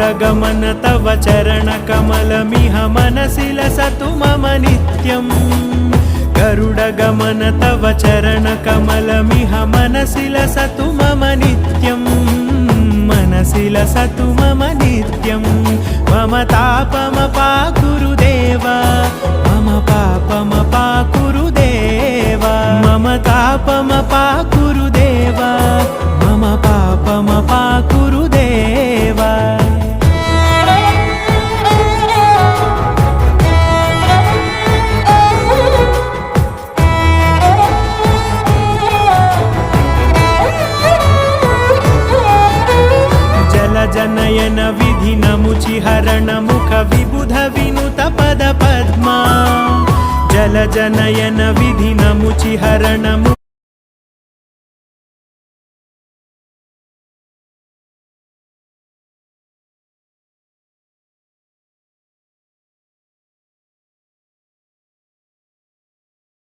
गरुडगमन तव चरणकमलमिह मनसि लसतु मम नित्यम् गरुडगमन तव चरणकमलमिह मनसि लसतु मम नित्यम् मनसि लसतु मम नित्यम् मम तापमपाकुरु देव मम पापमपाकुरु देव मम तापमपाकुरु देव मम पापमपाकुरु देव जनयन विधिनमुचिहरण मुख विबुध विनुत पद पद्मा जल जनयन विधिनमुचिहरण मुख